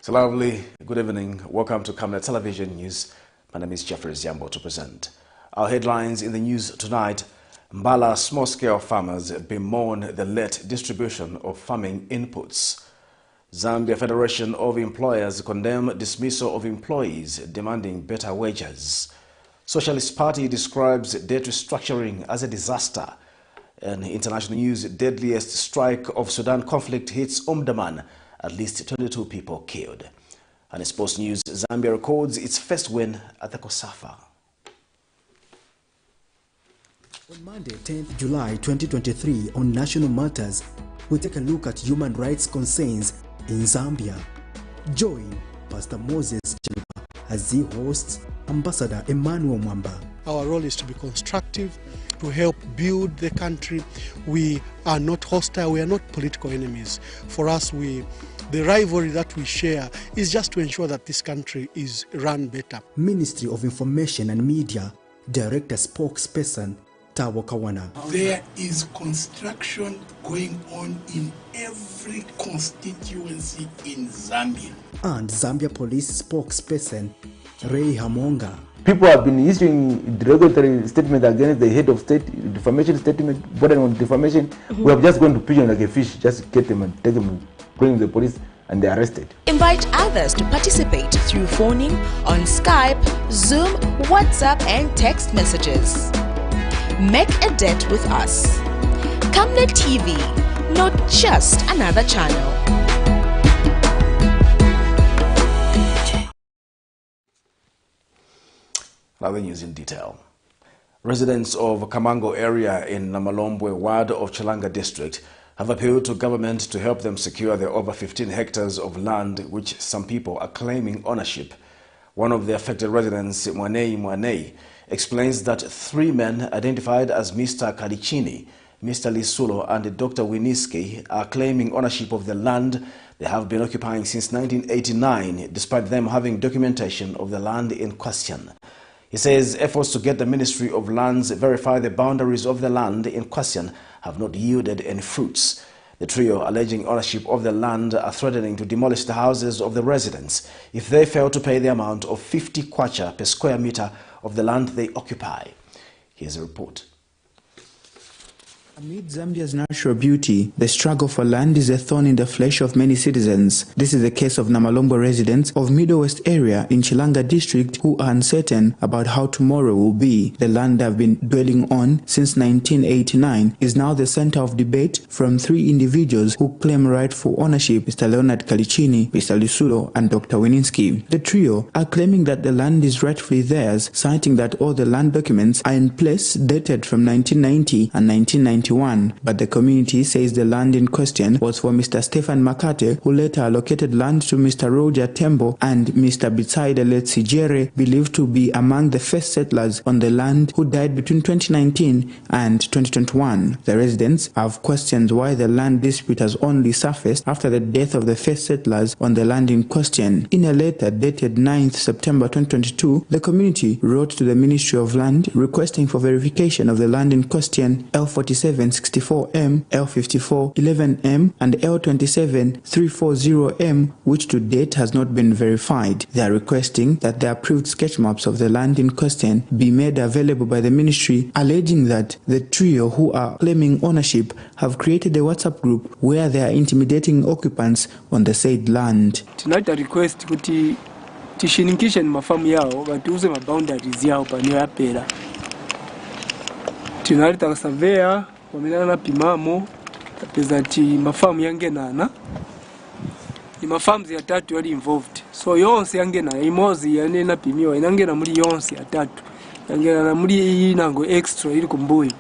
So lovely, good evening. Welcome to Camnet Television News. My name is Jeffrey Ziambo to present. Our headlines in the news tonight: MBALA small-scale farmers bemoan the late distribution of farming inputs. Zambia Federation of Employers condemn dismissal of employees demanding better wages. Socialist Party describes debt restructuring as a disaster. In international news, deadliest strike of Sudan conflict hits OMDURMAN. At least 22 people killed. And in sports news, Zambia records its first win at the COSAFA. On Monday, 10th July 2023, on National Matters, we take a look at human rights concerns in Zambia. Join Pastor Moses Chilipa as he hosts Ambassador Emmanuel Mwamba. Our role is to be constructive, to help build the country. We are not hostile, we are not political enemies. For us, the rivalry that we share is just to ensure that this country is run better. Ministry of Information and Media Director Spokesperson Tawo Kawana. There is construction going on in every constituency in Zambia. And Zambia Police Spokesperson Ray Hamonga. People have been issuing derogatory statements against the head of state, defamation statement, bordering on defamation. We have just gone to pigeon like a fish, just get them and take them and bring the police, and they're arrested. Invite others to participate through phoning, on Skype, Zoom, WhatsApp, and text messages. Make a dent with us. Camnet TV, not just another channel. Other news in detail. Residents of Kamango area in Namalombe ward of Chilanga district have appealed to government to help them secure the over 15 hectares of land which some people are claiming ownership. One of the affected residents, Mwanei, explains that 3 men identified as Mr. Kadichini, Mr. Lisulo, and Dr. Winiski are claiming ownership of the land they have been occupying since 1989, despite them having documentation of the land in question. He says efforts to get the Ministry of Lands verify the boundaries of the land in question have not yielded any fruits. The trio alleging ownership of the land are threatening to demolish the houses of the residents if they fail to pay the amount of 50 kwacha per square meter of the land they occupy. Here's a report. Amid Zambia's natural beauty, the struggle for land is a thorn in the flesh of many citizens. This is the case of Namalombe residents of Middle West area in Chilanga district who are uncertain about how tomorrow will be. The land they've been dwelling on since 1989 is now the center of debate from 3 individuals who claim rightful ownership: Mr. Leonard Kalichini, Mr. Lisulo, and Dr. Wininski. The trio are claiming that the land is rightfully theirs, citing that all the land documents are in place dated from 1990 and 1991. But the community says the land in question was for Mr. Stephen Makate, who later allocated land to Mr. Roger Tembo and Mr. Bitsaide Letsijere, believed to be among the first settlers on the land, who died between 2019 and 2021. The residents have questioned why the land dispute has only surfaced after the death of the first settlers on the land in question. In a letter dated 9th September 2022, the community wrote to the Ministry of Land requesting for verification of the land in question, L47 64M, L54 11M, and L27 340M, which to date has not been verified. They are requesting that the approved sketch maps of the land in question be made available by the ministry, alleging that the trio who are claiming ownership have created a WhatsApp group where they are intimidating occupants on the said land. Tonight I request kuti tishirikishe mafamu yao batuuze maboundaries yao pano yapera. Tunaleta surveyor wamenana pimamo tapeza ti mafamu yangenana ni mafamu ya 3 yali involved, so yonse yangenana imozi yanena pimiwa inangena muri yonse ya 3 yangenana muri inango extra ili kumbuyo.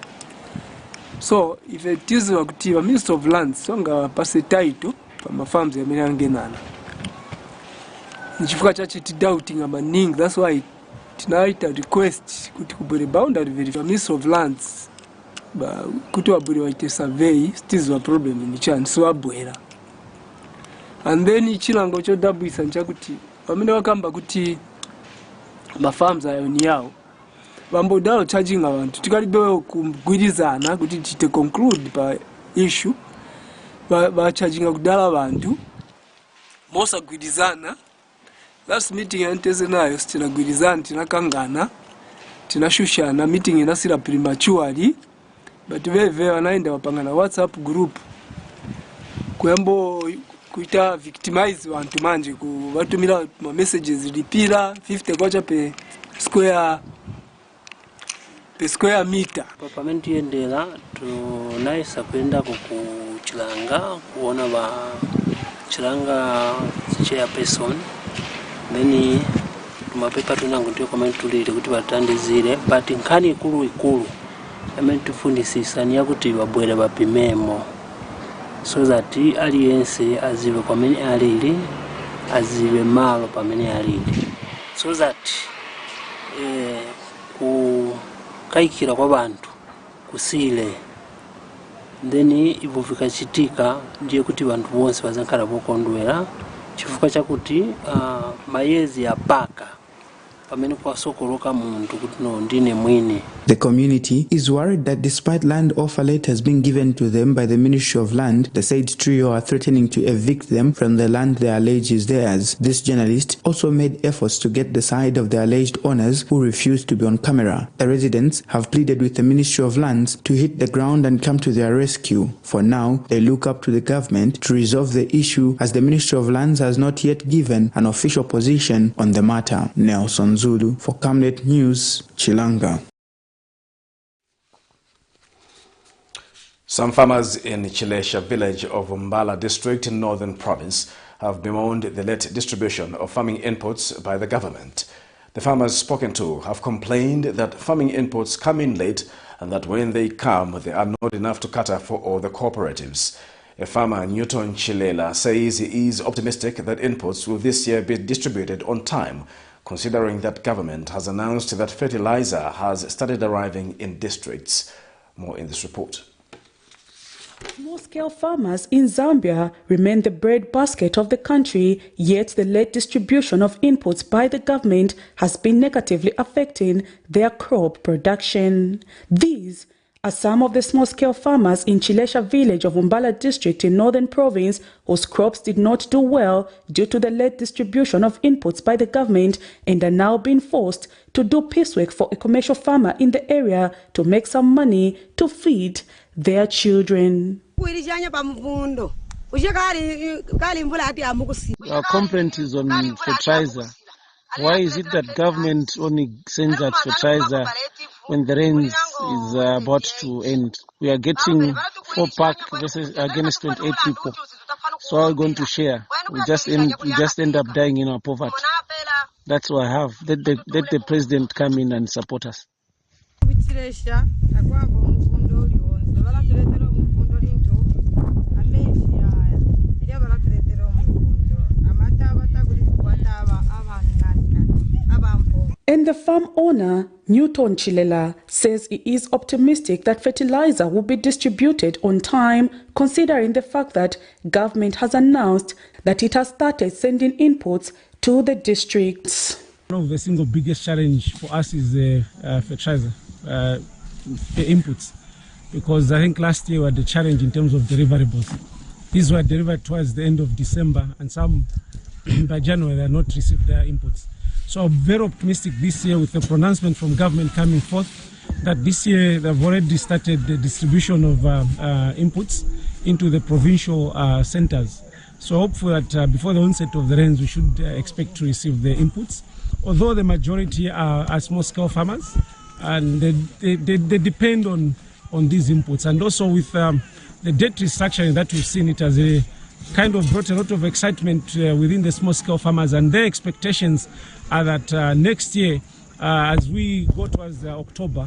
So if it is wakutiva Minister of Lands songa pase title pa mafamu yangenana nichifuka chache ti doubting amaning. That's why tonight I request kuti kubere boundary verify Minister of Lands kuti waburi waite survey still a problem in chance so abwera. And then ichilango cho dabwisa nchakuti pamene wakamba kuti mafarms ayo ni yawo vambodalo charging abantu tikalibe kugwirizana kuti tite conclude pa issue ba charging kudala abantu mosagwirizana. Last meeting yanteze nayo sitinagwirizana tinakangana tinashushana meeting inasira prematurely but veve wanaenda wapangana WhatsApp group kuyambo kuita victimize wantu manje kubatumira ma messages lipira 50 kwacha pe square meter. Pamenti yendela tunaisa kwenda kuchilanga kuona ba chilanga chairperson then mapepa tunangu ndio kama tulile kuti batandizire but nkani ikulu amene tufundisisa ni yakuti babwera bapimemo so that aliyense azibe kwamene alili azibe malo pamene alili so that kaikira kwa bantu kusile then ivo vikachitika ndiye kuti bantu bonse bazankhala bokondwera chifukwa chakuti mayezi apaka pamene kwasokoloka muntu kuti no ndine mwini. The community is worried that despite land offer letters being given to them by the Ministry of Land, the said trio are threatening to evict them from the land they allege is theirs. This journalist also made efforts to get the side of the alleged owners who refused to be on camera. The residents have pleaded with the Ministry of Lands to hit the ground and come to their rescue. For now, they look up to the government to resolve the issue as the Ministry of Lands has not yet given an official position on the matter. Nelson Zulu for Camnet News, Chilanga. Some farmers in Chilesha village of MBALA district in Northern Province have bemoaned the late distribution of farming inputs by the government. The farmers spoken to have complained that farming inputs come in late and that when they come, they are not enough to cater for all the cooperatives. A farmer, Newton Chilela, says he is optimistic that inputs will this year be distributed on time, considering that government has announced that fertilizer has started arriving in districts. More in this report. Small-scale farmers in Zambia remain the breadbasket of the country, yet the late distribution of inputs by the government has been negatively affecting their crop production. These are some of the small-scale farmers in Chilesha village of MBALA district in Northern Province whose crops did not do well due to the late distribution of inputs by the government and are now being forced to do piecework for a commercial farmer in the area to make some money to feed their children. Our complaint is on fertilizer. Why is it that government only sends out fertilizer when the rain is about to end? We are getting 4 packs against 28 people. So how are we going to share? We just end up dying in our poverty. That's what I have. Let the president come in and support us. And the farm owner, Newton Chilela, says he is optimistic that fertilizer will be distributed on time, considering the fact that government has announced that it has started sending inputs to the districts. One of the single biggest challenge for us is fertilizer, the inputs, because I think last year we had the challenge in terms of deliverables. These were delivered towards the end of December, and some by January they have not received their inputs. So I'm very optimistic this year with the pronouncement from government coming forth that this year they've already started the distribution of inputs into the provincial centers. So hopefully that before the onset of the rains we should expect to receive the inputs. Although the majority are small-scale farmers and they depend on these inputs. And also with the debt restructuring that we've seen, it has kind of brought a lot of excitement within the small-scale farmers, and their expectations are that next year, as we go towards October,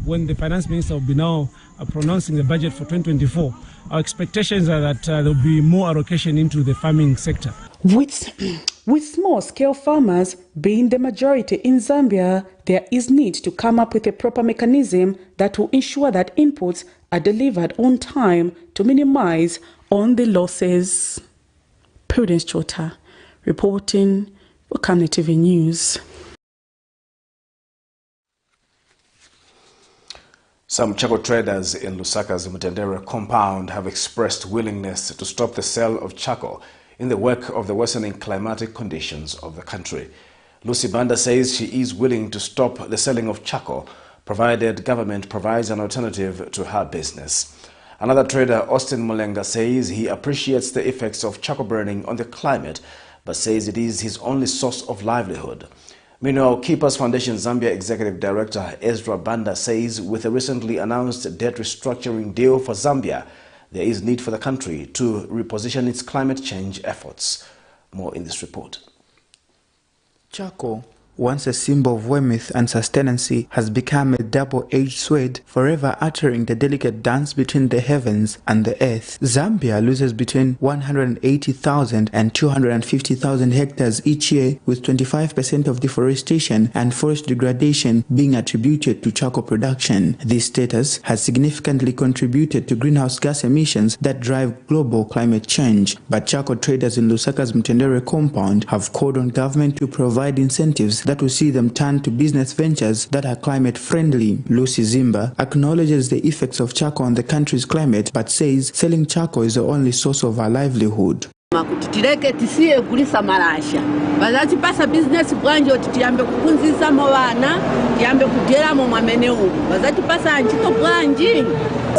when the finance minister will be now pronouncing the budget for 2024, our expectations are that there will be more allocation into the farming sector. With small-scale farmers being the majority in Zambia, there is need to come up with a proper mechanism that will ensure that inputs are delivered on time to minimize on the losses. Prudence Chota reporting for Camnet TV News. Some charcoal traders in Lusaka's Mutendere compound have expressed willingness to stop the sale of charcoal in the wake of the worsening climatic conditions of the country. Lucy Banda says she is willing to stop the selling of charcoal, provided government provides an alternative to her business. Another trader, Austin Mulenga, says he appreciates the effects of charcoal burning on the climate, but says it is his only source of livelihood. Meanwhile, Keepers Foundation Zambia Executive Director Ezra Banda says with a recently announced debt restructuring deal for Zambia, there is need for the country to reposition its climate change efforts. More in this report. Charcoal, once a symbol of warmth and sustenance, has become a double-edged sword, forever uttering the delicate dance between the heavens and the earth. Zambia loses between 180,000 and 250,000 hectares each year, with 25% of deforestation and forest degradation being attributed to charcoal production. This status has significantly contributed to greenhouse gas emissions that drive global climate change. But charcoal traders in Lusaka's Mtendere compound have called on government to provide incentives that will see them turn to business ventures that are climate friendly. Lucy Zimba acknowledges the effects of charcoal on the country's climate, but says selling charcoal is the only source of her livelihood. Tireke tisiye kulisa malasha bazati pasa business bwanje tiyambe kukunzisamo bana tiyambe kudyeramo mwamene ubu bazati pasa anchito bwanji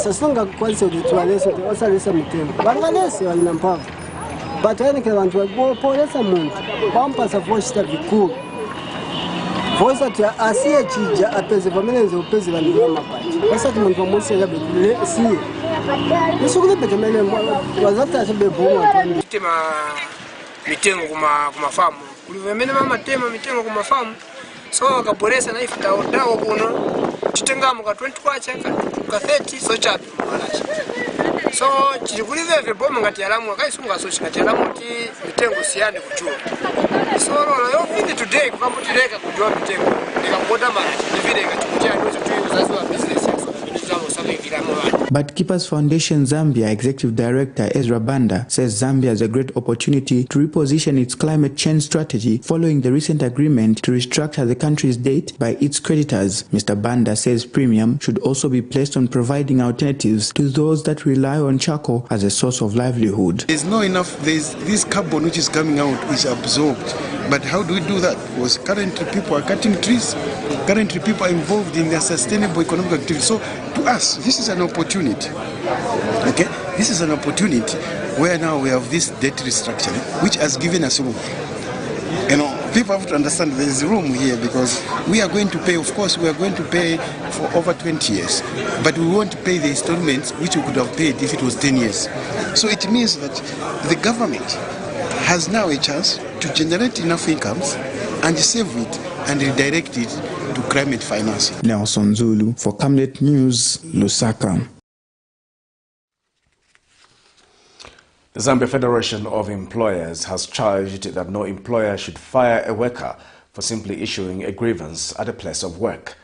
sasonga kwanza uditwalesa osalisa mutembo bangalese walina mpavu batweneke bantu bagopolesa muntu bampasa voshita vikulu voisa tia asiye chija apeze vamenenze upeze vanhu vamapachi basati muntu vamuiseka bekule siye nisukule betemele wazati asebebhuma tema mitengo kumafamu kulivemene mamatema mitengo kumafamu so akaboresa na ifuta dawo kuno titengamo ka 20 kwacha ka 30 so chapi malasha so chikulive boma ngati alamu akaisunga so chikati alamu ti mitengo siyane kuchua so yo fiti today kukambutireka kujua mitengo nikaboda malasha ndivile ngati ndozo tuyo wa business But Keepers Foundation Zambia Executive Director Ezra Banda says Zambia has a great opportunity to reposition its climate change strategy following the recent agreement to restructure the country's debt by its creditors. Mr. Banda says premium should also be placed on providing alternatives to those that rely on charcoal as a source of livelihood. There's no enough, this carbon which is coming out is absorbed. But how do we do that? Because currently people are cutting trees, currently people are involved in their sustainable economic activity. So to us, this is an opportunity. Okay? This is an opportunity where now we have this debt restructuring, which has given us room. You know, people have to understand there is room here because we are going to pay, of course, we are going to pay for over 20 years. But we won't pay the installments which we could have paid if it was 10 years. So it means that the government has now a chance to generate enough incomes and save it and redirect it to climate financing. Nelson Zulu for Camnet News, Lusaka. The Zambia Federation of Employers has charged that no employer should fire a worker for simply issuing a grievance at a place of work.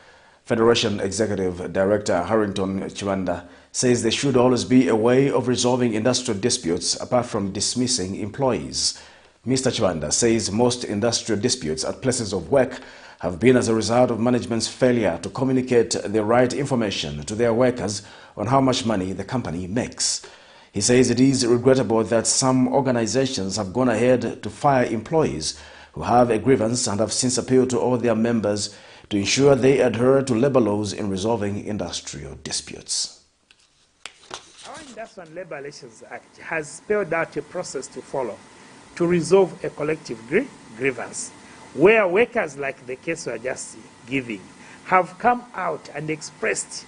Federation Executive Director Harrington Chiwanda says there should always be a way of resolving industrial disputes apart from dismissing employees. Mr. Chiwanda says most industrial disputes at places of work have been as a result of management's failure to communicate the right information to their workers on how much money the company makes. He says it is regrettable that some organizations have gone ahead to fire employees who have a grievance and have since appealed to all their members to ensure they adhere to labor laws in resolving industrial disputes. Our Industrial and Labor Relations Act has spelled out a process to follow to resolve a collective grievance, where workers, like the case we are just giving, have come out and expressed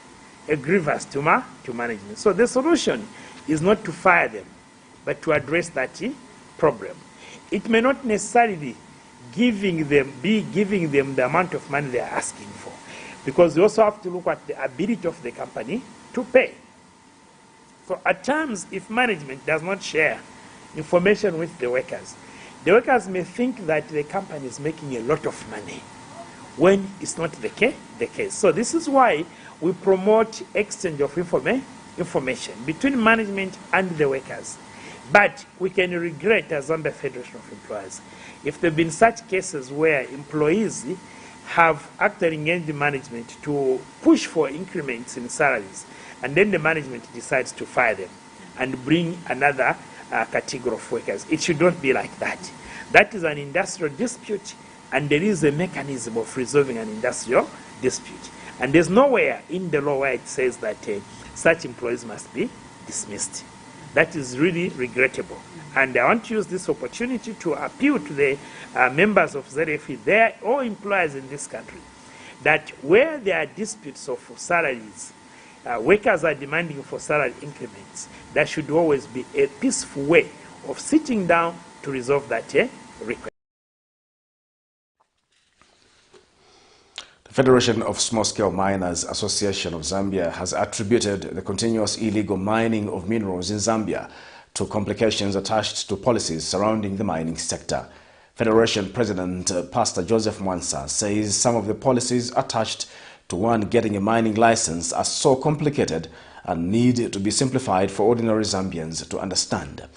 a grievance to management. So the solution is not to fire them, but to address that problem. It may not necessarily be giving them the amount of money they are asking for, because we also have to look at the ability of the company to pay. So at times, if management does not share information with the workers may think that the company is making a lot of money, when it's not the case. So this is why we promote exchange of information between management and the workers. But we can regret, as Zambia Federation of Employers, if there have been such cases where employees have actually engaged the management to push for increments in salaries, and then the management decides to fire them and bring another category of workers. It should not be like that. That is an industrial dispute, and there is a mechanism of resolving an industrial dispute. And there's nowhere in the law where it says that such employees must be dismissed. That is really regrettable. And I want to use this opportunity to appeal to the members of ZFE, they are all employers in this country, that where there are disputes of salaries, workers are demanding for salary increments, there should always be a peaceful way of sitting down to resolve that request. The Federation of Small-Scale Miners Association of Zambia has attributed the continuous illegal mining of minerals in Zambia to complications attached to policies surrounding the mining sector. Federation President Pastor Joseph Mwansa says some of the policies attached to one getting a mining license are so complicated and need to be simplified for ordinary Zambians to understand.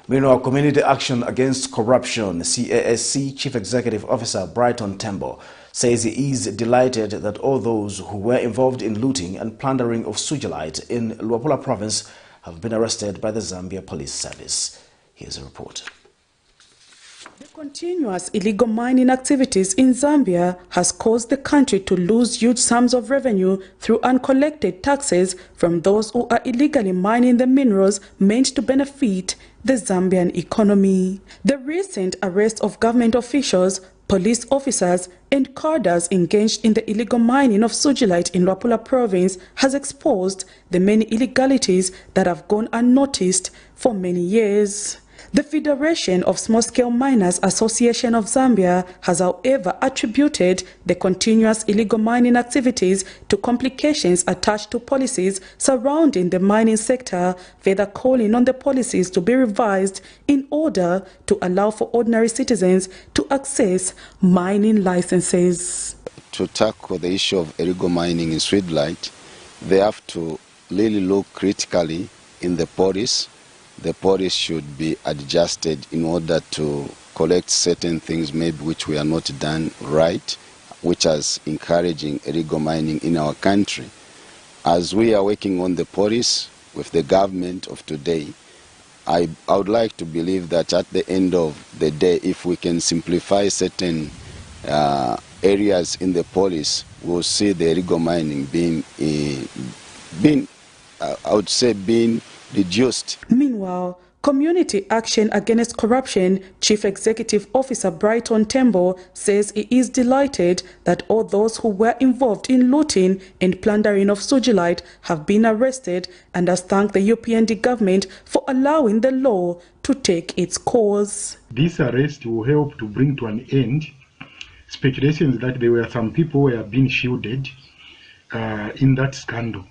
Meanwhile, Community Action Against Corruption CASC Chief Executive Officer Brighton Tembo says he is delighted that all those who were involved in looting and plundering of Sujilite in Luapula province have been arrested by the Zambia Police Service. Here's a report. The continuous illegal mining activities in Zambia has caused the country to lose huge sums of revenue through uncollected taxes from those who are illegally mining the minerals meant to benefit the Zambian economy. The recent arrest of government officials, police officers and cadres engaged in the illegal mining of Sujilite in Luapula province has exposed the many illegalities that have gone unnoticed for many years. The Federation of Small-Scale Miners Association of Zambia has, however, attributed the continuous illegal mining activities to complications attached to policies surrounding the mining sector, further calling on the policies to be revised in order to allow for ordinary citizens to access mining licenses. To tackle the issue of illegal mining in Sujilite, they have to really look critically in the policy. The policy should be adjusted in order to collect certain things maybe which we are not done right, which is encouraging illegal mining in our country. As we are working on the policy with the government of today, I would like to believe that at the end of the day, if we can simplify certain areas in the policy, we'll see the illegal mining being reduced. Meanwhile, Community Action Against Corruption Chief Executive Officer Brighton Tembo says he is delighted that all those who were involved in looting and plundering of Sujilite have been arrested and has thanked the UPND government for allowing the law to take its course. This arrest will help to bring to an end speculations that there were some people who were being shielded in that scandal.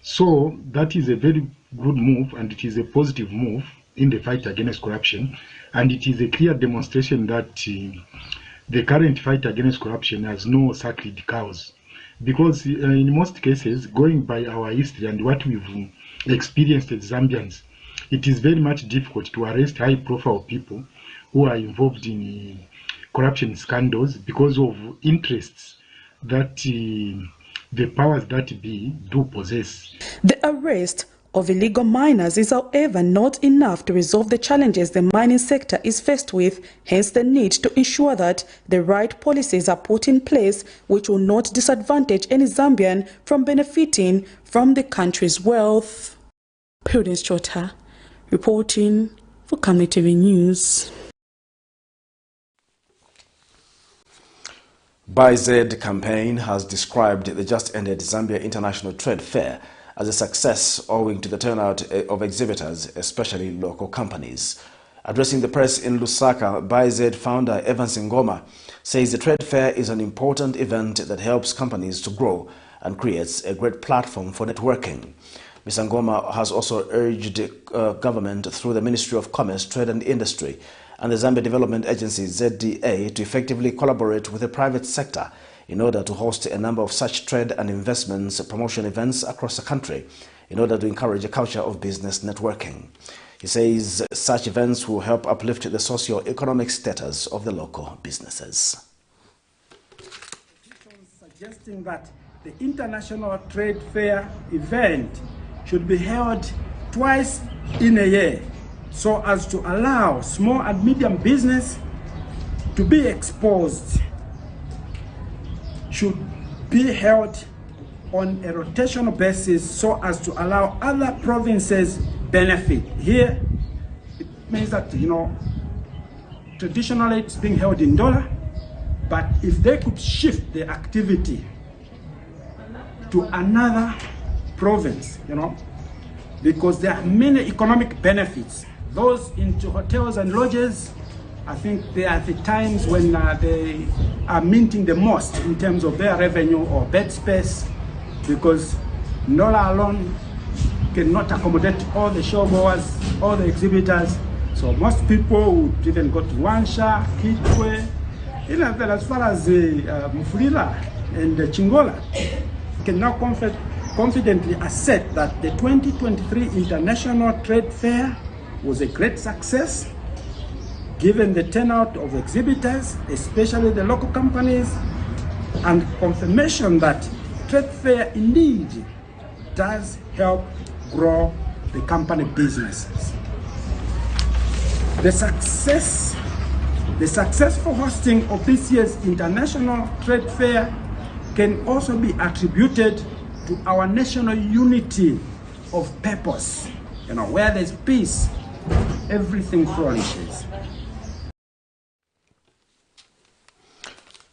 So that is a very good move, and it is a positive move in the fight against corruption, and it is a clear demonstration that the current fight against corruption has no sacred cows, because in most cases, going by our history and what we've experienced as Zambians, it is very much difficult to arrest high-profile people who are involved in corruption scandals because of interests that the powers that be do possess. The arrest of illegal miners is, however, not enough to resolve the challenges the mining sector is faced with, hence the need to ensure that the right policies are put in place which will not disadvantage any Zambian from benefiting from the country's wealth. Prudence Chota, reporting for Camnet TV News. Buy Z campaign has described the just-ended Zambia International Trade Fair as a success owing to the turnout of exhibitors, especially local companies. Addressing the press in Lusaka, Buy Z founder Evans Ngoma says the trade fair is an important event that helps companies to grow and creates a great platform for networking. Mr. Ngoma has also urged government through the Ministry of Commerce, Trade and Industry and the Zambia Development Agency ZDA to effectively collaborate with the private sector in order to host a number of such trade and investments promotion events across the country in order to encourage a culture of business networking. He says such events will help uplift the socio-economic status of the local businesses. Suggesting that the International Trade Fair event should be held twice in a year, so as to allow small and medium business to be exposed should be held on a rotational basis so as to allow other provinces benefit. Here, it means that, traditionally it's being held in dollar, but if they could shift the activity to another province, because there are many economic benefits. Those into hotels and lodges, I think they are the times when they are minting the most in terms of their revenue or bed space, because NOLA alone cannot accommodate all the showgoers, all the exhibitors. So most people would even go to Wansha, Kitwe, as far as Mufulira and Chingola. Can now confidently assert that the 2023 International Trade Fair was a great success, given the turnout of exhibitors, especially the local companies, and confirmation that trade fair indeed does help grow the company businesses. The successful hosting of this year's International Trade Fair can also be attributed to our national unity of purpose. Where there's peace, everything flourishes.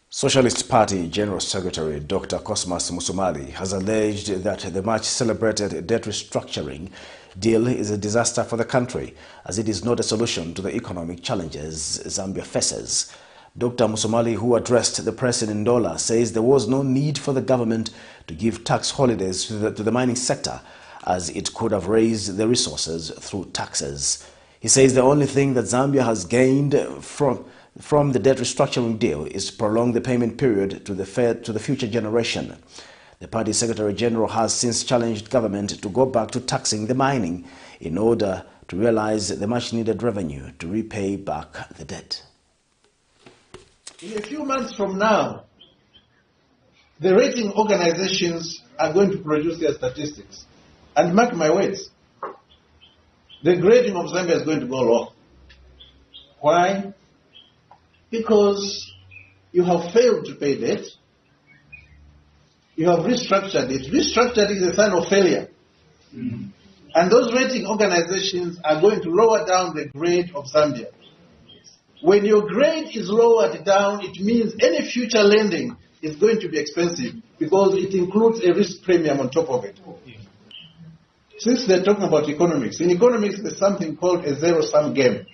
Socialist Party General Secretary Dr. Cosmas Musumali has alleged that the much celebrated debt restructuring deal is a disaster for the country, as it is not a solution to the economic challenges Zambia faces. Dr. Musumali, who addressed the press in Ndola, says there was no need for the government to give tax holidays to the mining sector, as it could have raised the resources through taxes. He says the only thing that Zambia has gained from the debt restructuring deal is to prolong the payment period to the future generation. The party Secretary General has since challenged government to go back to taxing the mining in order to realize the much-needed revenue to repay back the debt. In a few months from now, the rating organizations are going to produce their statistics. And mark my words, the grading of Zambia is going to go low. Why? Because you have failed to pay debt. You have restructured it. Restructured is a sign of failure. And those rating organizations are going to lower down the grade of Zambia. When your grade is lowered down, it means any future lending is going to be expensive because it includes a risk premium on top of it. Since they're talking about economics, in economics there's something called a zero-sum game.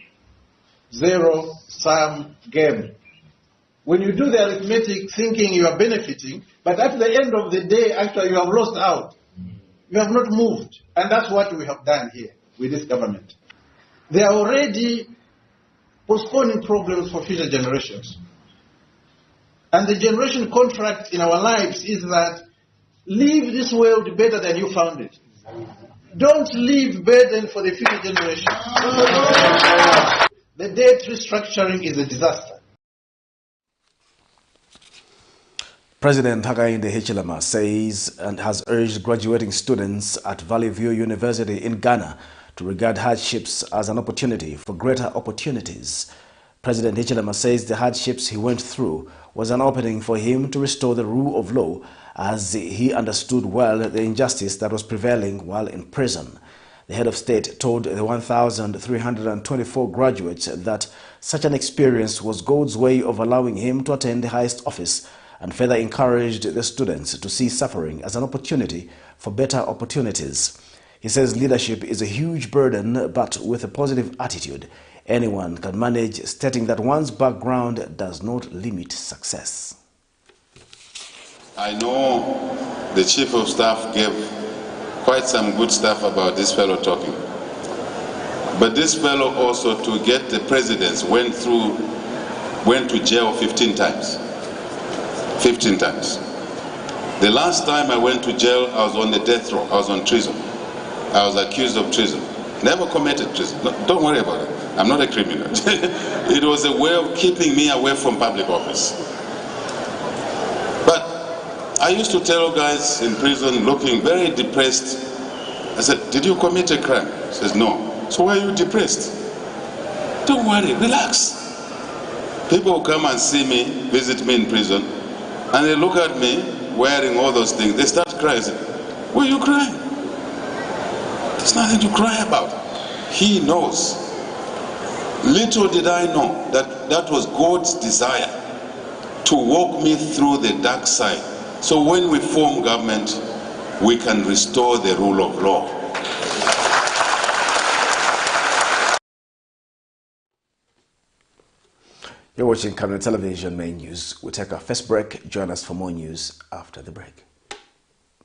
Zero-sum game. When you do the arithmetic thinking you are benefiting, but at the end of the day, actually you have lost out. You have not moved. And that's what we have done here with this government. They are already postponing problems for future generations. And the generation contract in our lives is that leave this world better than you found it. Don't leave burden for the future generation. The debt restructuring is a disaster. President Hakainde Hichilema says and has urged graduating students at Valley View University in Ghana to regard hardships as an opportunity for greater opportunities. President Hichilema says the hardships he went through was an opening for him to restore the rule of law, as he understood well the injustice that was prevailing while in prison. The head of state told the 1,324 graduates that such an experience was God's way of allowing him to attain the highest office, and further encouraged the students to see suffering as an opportunity for better opportunities. He says leadership is a huge burden, but with a positive attitude, anyone can manage, stating that one's background does not limit success. I know the Chief of Staff gave quite some good stuff about this fellow talking. But this fellow also, to get the presidency, went to jail 15 times. 15 times. The last time I went to jail, I was on the death row. I was on treason. I was accused of treason. Never committed treason. No, don't worry about it. I'm not a criminal. It was a way of keeping me away from public office. But I used to tell guys in prison looking very depressed, I said, did you commit a crime? He says, no. So why are you depressed? Don't worry, relax. People will come and see me, visit me in prison, and they look at me wearing all those things. They start crying. Why are you crying? There's nothing to cry about. He knows. Little did I know that that was God's desire to walk me through the dark side. So when we form government, we can restore the rule of law. You're watching Camnet Television Main News. We'll take our first break. Join us for more news after the break.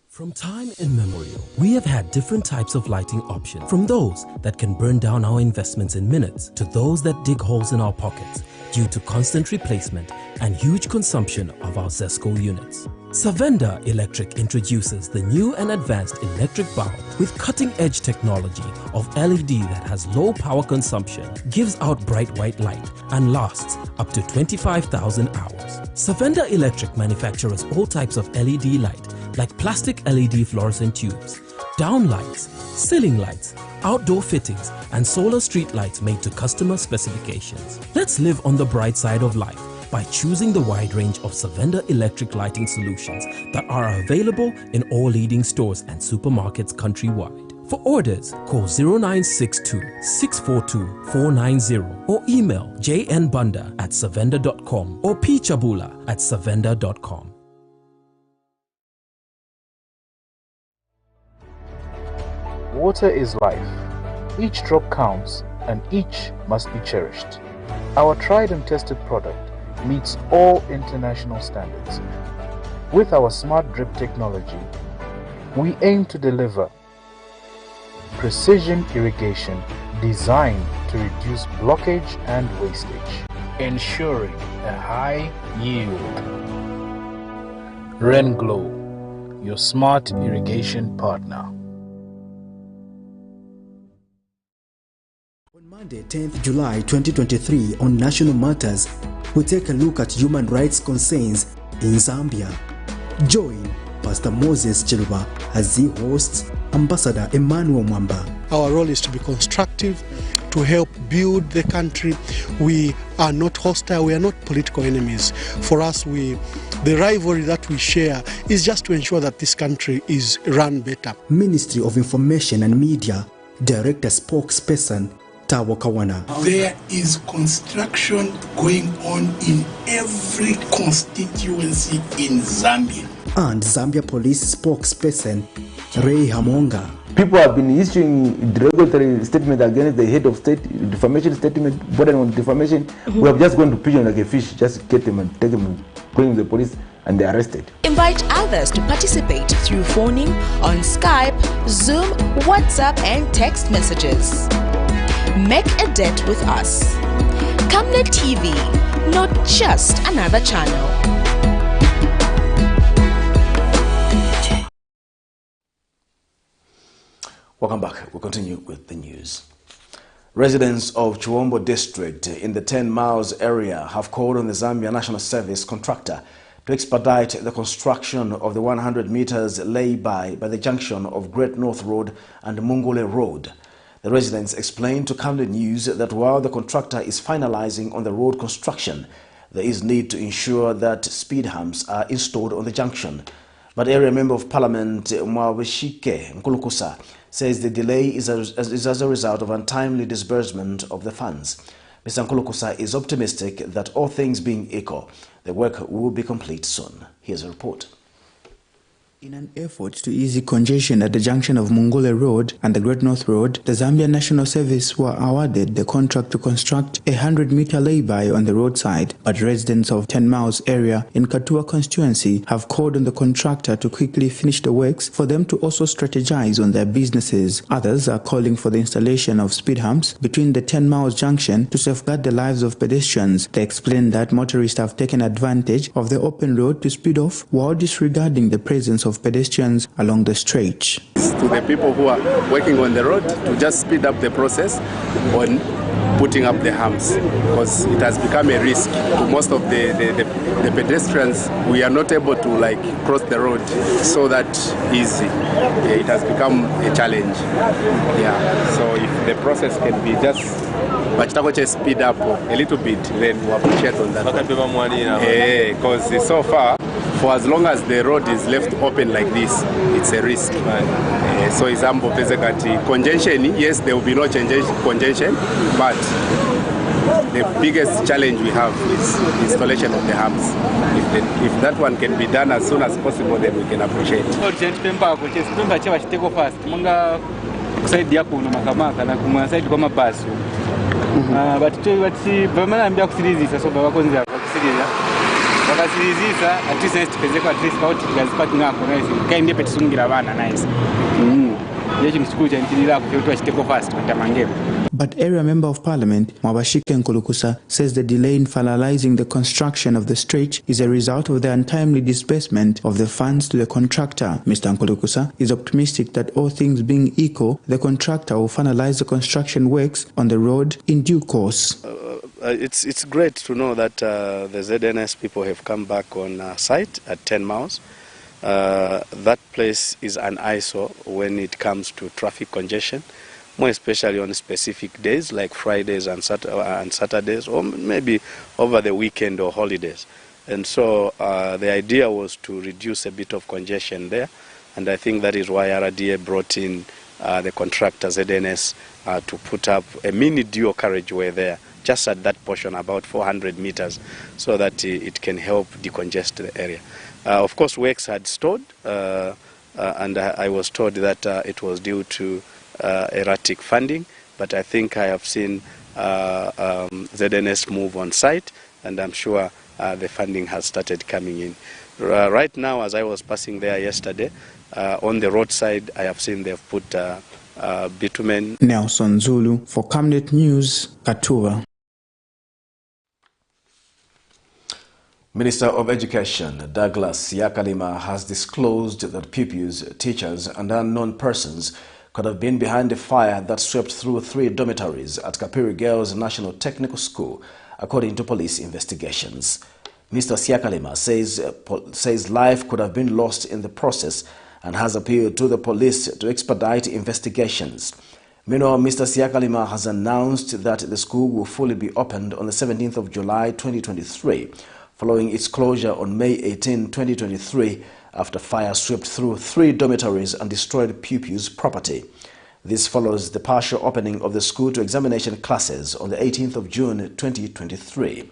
From time immemorial, we have had different types of lighting options, from those that can burn down our investments in minutes to those that dig holes in our pockets due to constant replacement and huge consumption of our ZESCO units. Savenda Electric introduces the new and advanced electric bulb with cutting-edge technology of LED that has low power consumption, gives out bright white light, and lasts up to 25,000 hours. Savenda Electric manufactures all types of LED light, like plastic LED fluorescent tubes, down lights, ceiling lights, outdoor fittings, and solar street lights made to customer specifications. Let's live on the bright side of life by choosing the wide range of Savenda electric lighting solutions that are available in all leading stores and supermarkets countrywide. For orders, call 0962-642-490 or email jnbunda@savenda.com or pchabula@savenda.com. Water is life. Each drop counts and each must be cherished. Our tried and tested product meets all international standards. With our smart drip technology, we aim to deliver precision irrigation designed to reduce blockage and wastage, ensuring a high yield. RenGlow, your smart irrigation partner. On Monday, 10th July 2023, on National Matters, we take a look at human rights concerns in Zambia. Join Pastor Moses Chiluba as he hosts Ambassador Emmanuel Mwamba. Our role is to be constructive, to help build the country. We are not hostile, we are not political enemies. For us, the rivalry that we share is just to ensure that this country is run better. Ministry of Information and Media Director Spokesperson Tawo Kawana. There is construction going on in every constituency in Zambia. And Zambia Police Spokesperson Ray Hamonga. People have been issuing derogatory statement against the head of state, defamation statement, bordering on defamation. We have just gone to pigeon like a fish, just get them and take them and bring the police and they're arrested. Invite others to participate through phoning on Skype, Zoom, WhatsApp, and text messages. Make a dent with us. Camnet TV, not just another channel. Welcome back. We'll continue with the news. Residents of Chiwombo district in the 10 miles area have called on the Zambia National Service contractor to expedite the construction of the 100 meters lay-by the junction of Great North Road and Mungule Road. The residents explained to Camden News that while the contractor is finalizing on the road construction, there is need to ensure that speed humps are installed on the junction. But Area Member of Parliament Mwaweshike Nkulukusa says the delay is as a result of untimely disbursement of the funds. Mr. Nkulukusa is optimistic that all things being equal, the work will be complete soon. Here's a report. In an effort to ease congestion at the junction of Mungule Road and the Great North Road, the Zambia National Service were awarded the contract to construct a 100-meter lay-by on the roadside, but residents of 10 miles area in Katua constituency have called on the contractor to quickly finish the works for them to also strategize on their businesses. Others are calling for the installation of speed humps between the 10 miles junction to safeguard the lives of pedestrians. They explain that motorists have taken advantage of the open road to speed off while disregarding the presence of pedestrians along the stretch. To the people who are working on the road to just speed up the process on putting up the humps, because it has become a risk to most of the pedestrians. We are not able to cross the road so that easy. It has become a challenge. So if the process can be just but chitakoche speed up a little bit, then we appreciate on that. Because so far, for as long as the road is left open like this, it's a risk. So example, basically, congestion, yes, there will be no congestion, but the biggest challenge we have is installation of the humps. If that one can be done as soon as possible, then we can appreciate. But area member of parliament, Mwabashike Nkulukusa, says the delay in finalizing the construction of the stretch is a result of the untimely disbursement of the funds to the contractor. Mr. Nkulukusa is optimistic that all things being equal, the contractor will finalize the construction works on the road in due course. It's great to know that the ZNS people have come back on site at 10 miles. That place is an eyesore when it comes to traffic congestion, more especially on specific days like Fridays and Saturdays, or maybe over the weekend or holidays. And so the idea was to reduce a bit of congestion there, and I think that is why RDA brought in the contractor ZNS to put up a mini dual carriageway there, just at that portion, about 400 meters, so that it can help decongest the area. Of course, works had stalled, and I was told that it was due to erratic funding, but I think I have seen ZNS move on site, and I'm sure the funding has started coming in. Right now, as I was passing there yesterday, on the roadside, I have seen they've put bitumen. Nelson Zulu for Camnet News, Katuva. Minister of Education Douglas Yakalima has disclosed that pupils, teachers and unknown persons could have been behind the fire that swept through 3 dormitories at Capiri Girls National Technical School, according to police investigations. Mr. Yakalima says life could have been lost in the process and has appealed to the police to expedite investigations. Meanwhile, Mr. Yakalima has announced that the school will fully be opened on the 17th of July 2023, following its closure on May 18, 2023, after fire swept through 3 dormitories and destroyed pupils' property. This follows the partial opening of the school to examination classes on the 18th of June 2023.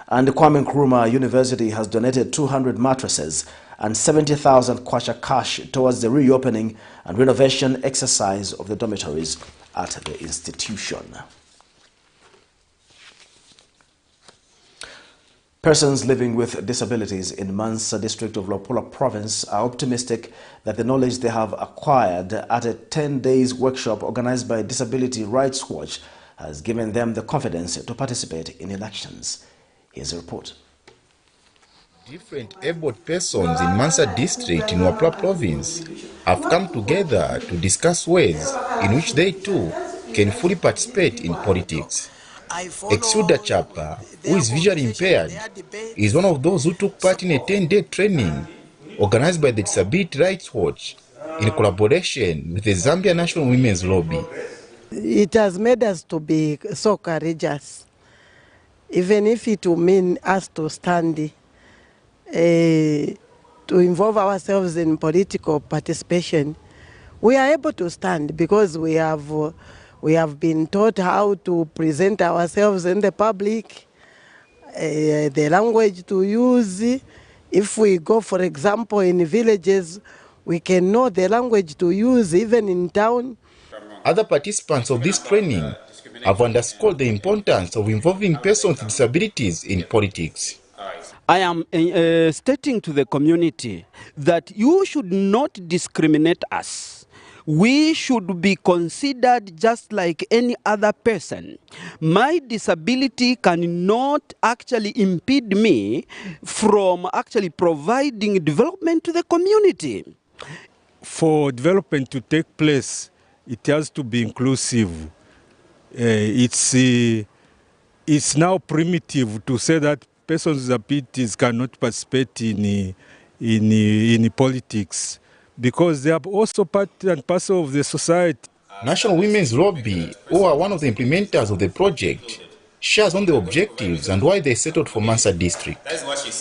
And Kwame Nkrumah University has donated 200 mattresses and 70,000 kwacha cash towards the reopening and renovation exercise of the dormitories at the institution. Persons living with disabilities in Mansa district of Lopula province are optimistic that the knowledge they have acquired at a 10-day workshop organized by Disability Rights Watch has given them the confidence to participate in elections. Here's a report. Different abled persons in Mansa district in Wapla province have come together to discuss ways in which they too can fully participate in politics. Exuda Chapa, who is visually impaired, is one of those who took part in a 10-day training organized by the Disability Rights Watch in collaboration with the Zambia National Women's Lobby. It has made us to be so courageous, even if it will mean us to stand, to involve ourselves in political participation. We are able to stand because we have been taught how to present ourselves in the public, the language to use. If we go, for example, in villages, we can know the language to use even in town. Other participants of this training have underscored the importance of involving persons with disabilities in politics. I am stating to the community that you should not discriminate us. We should be considered just like any other person. My disability cannot actually impede me from actually providing development to the community. For development to take place, it has to be inclusive. It's now primitive to say that persons with disabilities cannot participate in politics, because they are also part and parcel of the society. National Women's Lobby, who are one of the implementers of the project, shares on the objectives and why they settled for Mansa district.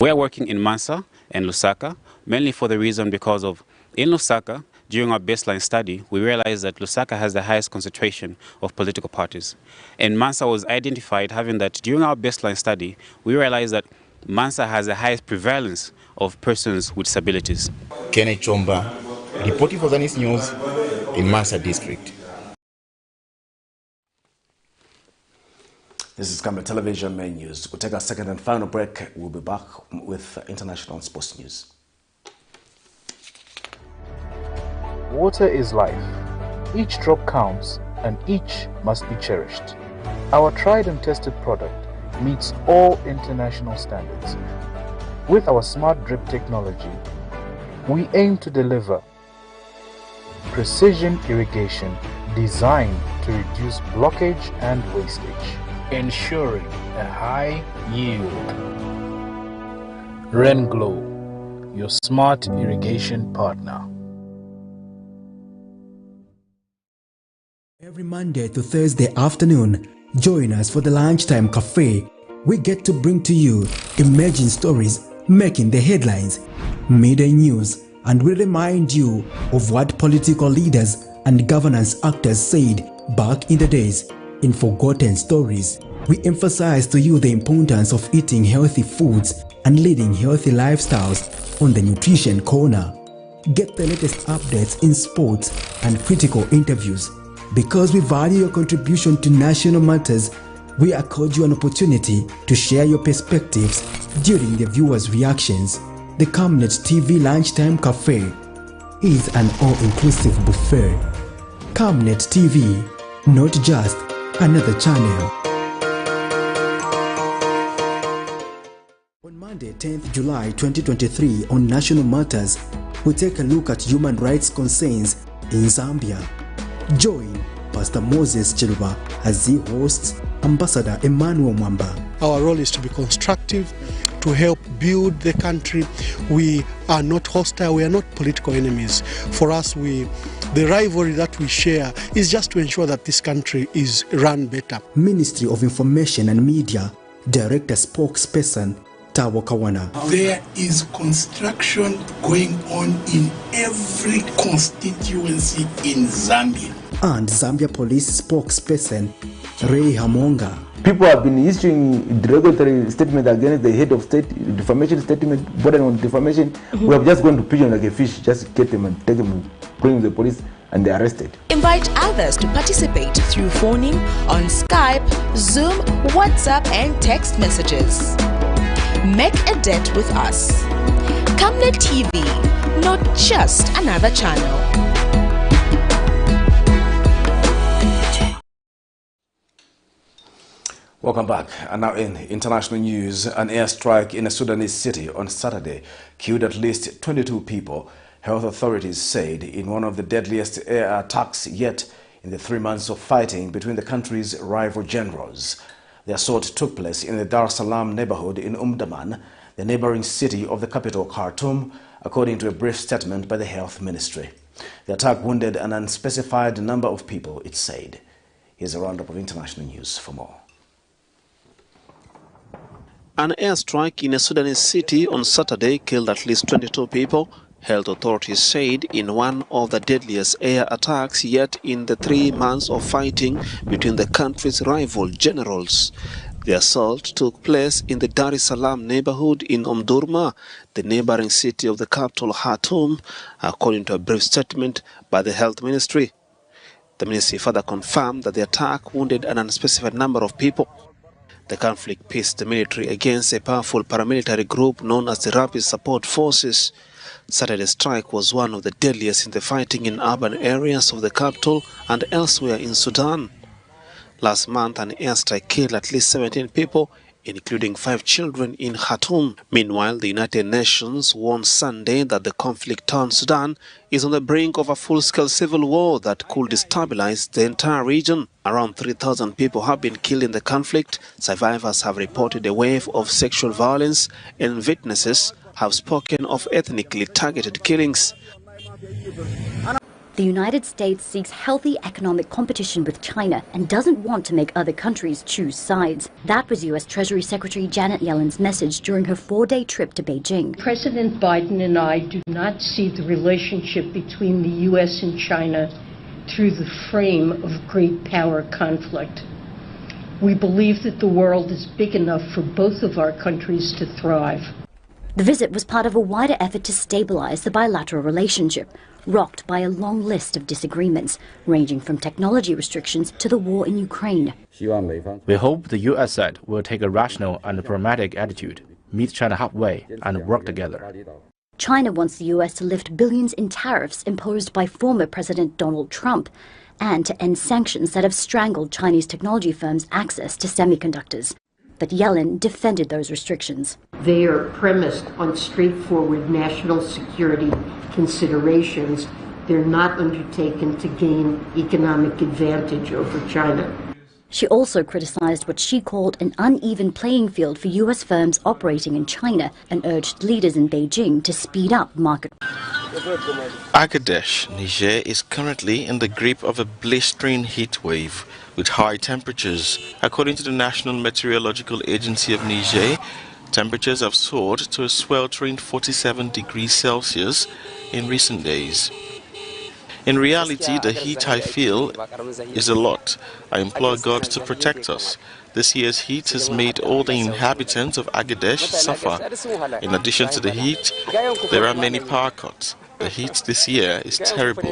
We are working in Mansa and Lusaka, mainly for the reason because of, in Lusaka, during our baseline study, we realized that Lusaka has the highest concentration of political parties. And Mansa was identified having that during our baseline study, we realized that Mansa has the highest prevalence of persons with disabilities. Kenneth Chomba, reporting for Zanis News in Mansa district. This is Camnet Television Main News. We'll take a second and final break. We'll be back with international sports news. Water is life. Each drop counts and each must be cherished. Our tried and tested product meets all international standards. With our smart drip technology, we aim to deliver precision irrigation designed to reduce blockage and wastage, ensuring a high yield. RainGlow, your smart irrigation partner. Every Monday to Thursday afternoon, join us for the Lunchtime Cafe. We get to bring to you emerging stories making the headlines, media news, and we remind you of what political leaders and governance actors said back in the days. In Forgotten Stories, we emphasize to you the importance of eating healthy foods and leading healthy lifestyles on the Nutrition Corner. Get the latest updates in sports and critical interviews. Because we value your contribution to national matters, we accord you an opportunity to share your perspectives during the viewers' reactions. The Camnet TV Lunchtime Cafe is an all-inclusive buffet. Camnet TV, not just another channel. On Monday, 10th July 2023 on National Matters, we take a look at human rights concerns in Zambia. Join Pastor Moses Chiluba as he hosts Ambassador Emmanuel Mwamba. Our role is to be constructive, to help build the country. We are not hostile, we are not political enemies. For us, the rivalry that we share is just to ensure that this country is run better. Ministry of Information and Media, Director Spokesperson Tawo Kawana. There is construction going on in every constituency in Zambia. And Zambia Police Spokesperson Ray Hamonga. People have been issuing derogatory statements against the head of state, defamation statement, bordering on defamation. We have just gone to pigeon like a fish, just get them and take them and bring the police and they're arrested. Invite others to participate through phoning on Skype, Zoom, WhatsApp and text messages. Make a dent with us. Camnet TV, not just another channel. Welcome back. And now in international news, an airstrike in a Sudanese city on Saturday killed at least 22 people, health authorities said, in one of the deadliest air attacks yet in the 3 months of fighting between the country's rival generals. The assault took place in the Dar es Salaam neighborhood in OMDURMAN, the neighboring city of the capital Khartoum, according to a brief statement by the health ministry. The attack wounded an unspecified number of people, it said. Here's a roundup of international news for more. An airstrike in a Sudanese city on Saturday killed at least 22 people, health authorities said, in one of the deadliest air attacks yet in the 3 months of fighting between the country's rival generals. The assault took place in the Dar es Salaam neighborhood in Omdurman, the neighboring city of the capital Khartoum, according to a brief statement by the health ministry. The ministry further confirmed that the attack wounded an unspecified number of people. The conflict pitted the military against a powerful paramilitary group known as the Rapid Support Forces. Saturday's strike was one of the deadliest in the fighting in urban areas of the capital and elsewhere in Sudan. Last month, an airstrike killed at least 17 people, including 5 children in Khartoum. Meanwhile, the United Nations warned Sunday that the conflict-torn Sudan is on the brink of a full-scale civil war that could destabilize the entire region. Around 3,000 people have been killed in the conflict. Survivors have reported a wave of sexual violence, and witnesses have spoken of ethnically targeted killings. The United States seeks healthy economic competition with China and doesn't want to make other countries choose sides. That was U.S. Treasury Secretary Janet Yellen's message during her 4-day trip to Beijing. President Biden and I do not see the relationship between the U.S. and China through the frame of great power conflict. We believe that the world is big enough for both of our countries to thrive. The visit was part of a wider effort to stabilize the bilateral relationship, rocked by a long list of disagreements, ranging from technology restrictions to the war in Ukraine. We hope the U.S. side will take a rational and pragmatic attitude, meet China halfway, and work together. China wants the U.S. to lift billions in tariffs imposed by former President Donald Trump and to end sanctions that have strangled Chinese technology firms' access to semiconductors. But Yellen defended those restrictions. They are premised on straightforward national security considerations. They're not undertaken to gain economic advantage over China. She also criticized what she called an uneven playing field for U.S. firms operating in China and urged leaders in Beijing to speed up market. Agadesh, Niger, is currently in the grip of a blistering heat wave with high temperatures. According to the National Meteorological Agency of Niger, temperatures have soared to a sweltering 47 degrees Celsius in recent days. In reality, the heat I feel is a lot. I implore God to protect us. This year's heat has made all the inhabitants of Agadesh suffer. In addition to the heat, there are many power cuts. The heat this year is terrible.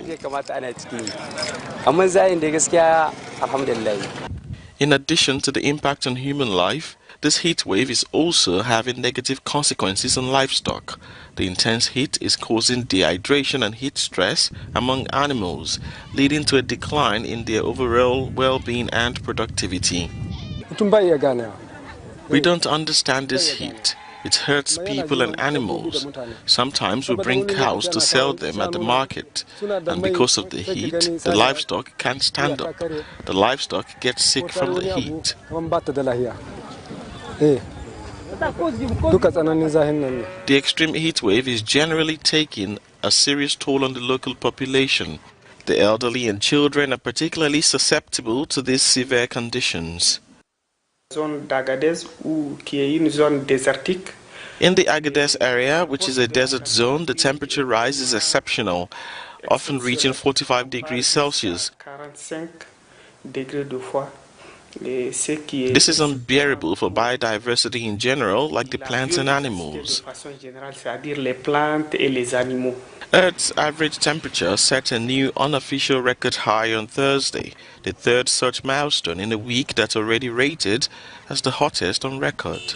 In addition to the impact on human life, this heat wave is also having negative consequences on livestock. The intense heat is causing dehydration and heat stress among animals, leading to a decline in their overall well-being and productivity. We don't understand this heat. It hurts people and animals. Sometimes we bring cows to sell them at the market, and because of the heat, the livestock can't stand up. The livestock get sick from the heat. The extreme heat wave is generally taking a serious toll on the local population. The elderly and children are particularly susceptible to these severe conditions. In the Agadez area, which is a desert zone, the temperature rise is exceptional, often reaching 45 degrees Celsius. This is unbearable for biodiversity in general, like the plants and animals. Earth's average temperature set a new unofficial record high on Thursday, the third such milestone in a week that's already rated as the hottest on record.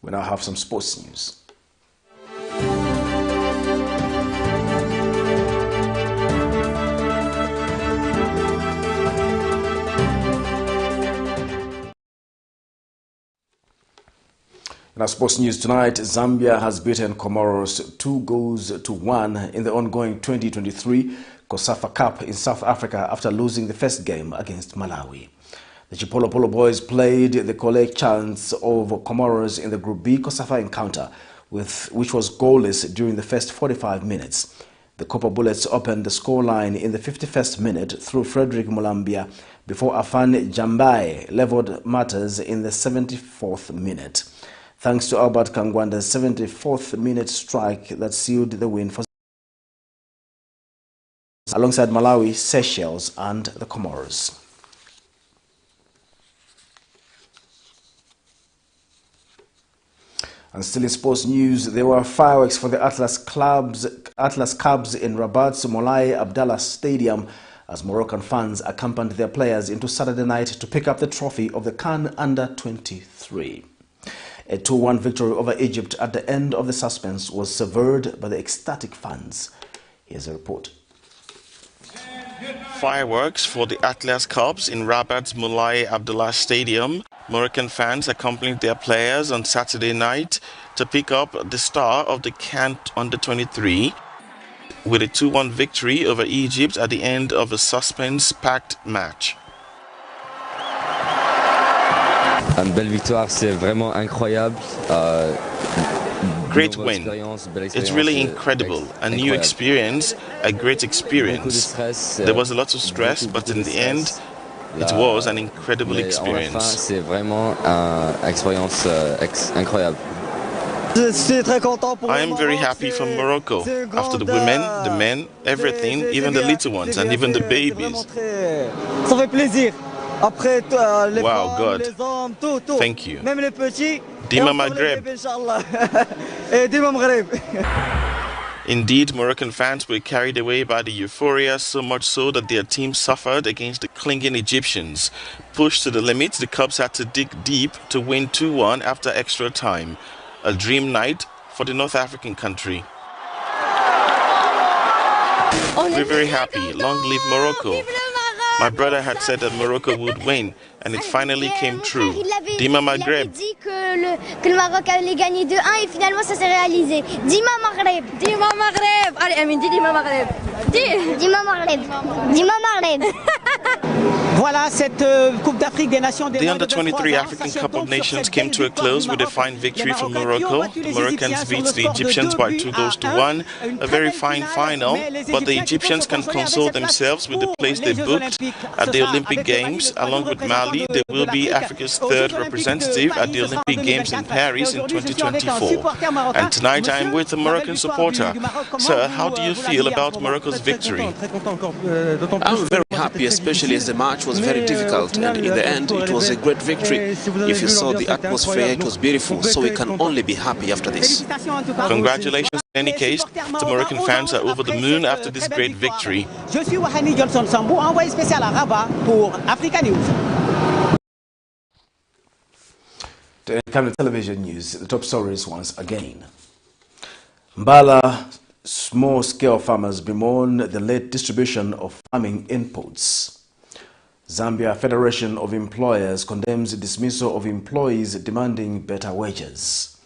We now have some sports news. In our sports news tonight, Zambia has beaten Comoros 2-1 in the ongoing 2023 COSAFA Cup in South Africa after losing the first game against Malawi. The Chipolo Polo boys played the Kolek Chants of Comoros in the Group B COSAFA encounter, which was goalless during the first 45 minutes. The Copper Bullets opened the scoreline in the 51st minute through Frederick Mulambia before Afan Jambai leveled matters in the 74th minute. Thanks to Albert Kangwanda's 74th minute strike that sealed the win for alongside Malawi, Seychelles and the Comoros. And still in sports news, there were fireworks for the Atlas Cubs in Rabat's Moulay Abdallah Stadium as Moroccan fans accompanied their players into Saturday night to pick up the trophy of the CAN Under-23. A 2-1 victory over Egypt at the end of the suspense was severed by the ecstatic fans. Here's a report. Fireworks for the Atlas Cubs in Rabat's Moulay Abdallah Stadium. Moroccan fans accompanied their players on Saturday night to pick up the star of the CAN Under-23 with a 2-1 victory over Egypt at the end of a suspense-packed match. Une belle victoire, c'est vraiment incroyable. great win. It's really incredible. A new experience, a great experience. There was a lot of stress, but in the end, it was an incredible experience. I am very happy for Morocco. After the women, the men, everything, even the little ones, and even the babies. Wow, God. Thank you. Dima Maghreb. Indeed, Moroccan fans were carried away by the euphoria, so much so that their team suffered against the clinging Egyptians. Pushed to the limit, the Cubs had to dig deep to win 2-1 after extra time. A dream night for the North African country. We're very happy. Long live Morocco. My brother had said that Morocco would win, and it finally came true. Dima Maghreb. Que le Maroc allait gagner 2-1 et finalement ça s'est réalisé. Dima Maghreb. Dima Maghreb. Allez, Amine, dis Dima Maghreb. Dima Maghreb. Dima Maghreb. Voilà cette Coupe d'Afrique des Nations. The Under-23 African Cup of Nations came to a close with a fine victory for Morocco. The Moroccans beat the Egyptians by 2-1. A very fine final, but the Egyptians can console themselves with the place they booked at the Olympic Games. Along with Mali, they will be Africa's third representative at the Olympic Games in Paris in 2024. And tonight I am with a Moroccan supporter. Sir, how do you feel about Morocco's victory? I'm very happy, especially as the match was very difficult, and in the end it was a great victory. If you saw the atmosphere, it was beautiful, so we can only be happy after this. Congratulations in any case. The Moroccan fans are over the moon after this great victory. Je suis Wahani Johnson Sambou, envoyé spécial à Rabat pour Africa News. To Camnet television news, the top stories once again. MBALA small-scale farmers bemoan the late distribution of farming inputs. Zambia Federation of Employers condemns dismissal of employees demanding better wages.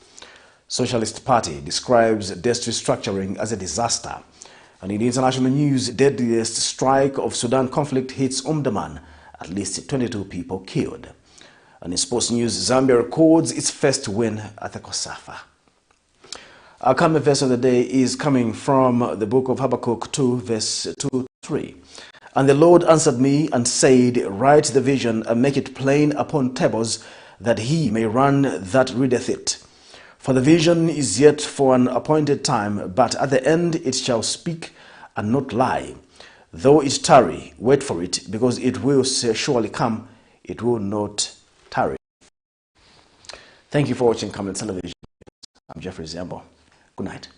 Socialist Party describes debt restructuring as a disaster. And in international news, deadliest strike of Sudan conflict hits OMDURMAN, at least 22 people killed. And in sports news, Zambia records its first win at the COSAFA. Our Camnet verse of the day is coming from the book of Habakkuk 2, verse 2-3. And the Lord answered me and said, write the vision and make it plain upon tables, that he may run that readeth it. For the vision is yet for an appointed time, but at the end it shall speak and not lie. Though it tarry, wait for it, because it will surely come, it will not tarry. Thank you for watching Camnet Television. I'm Jeffrey Zambo. Good night.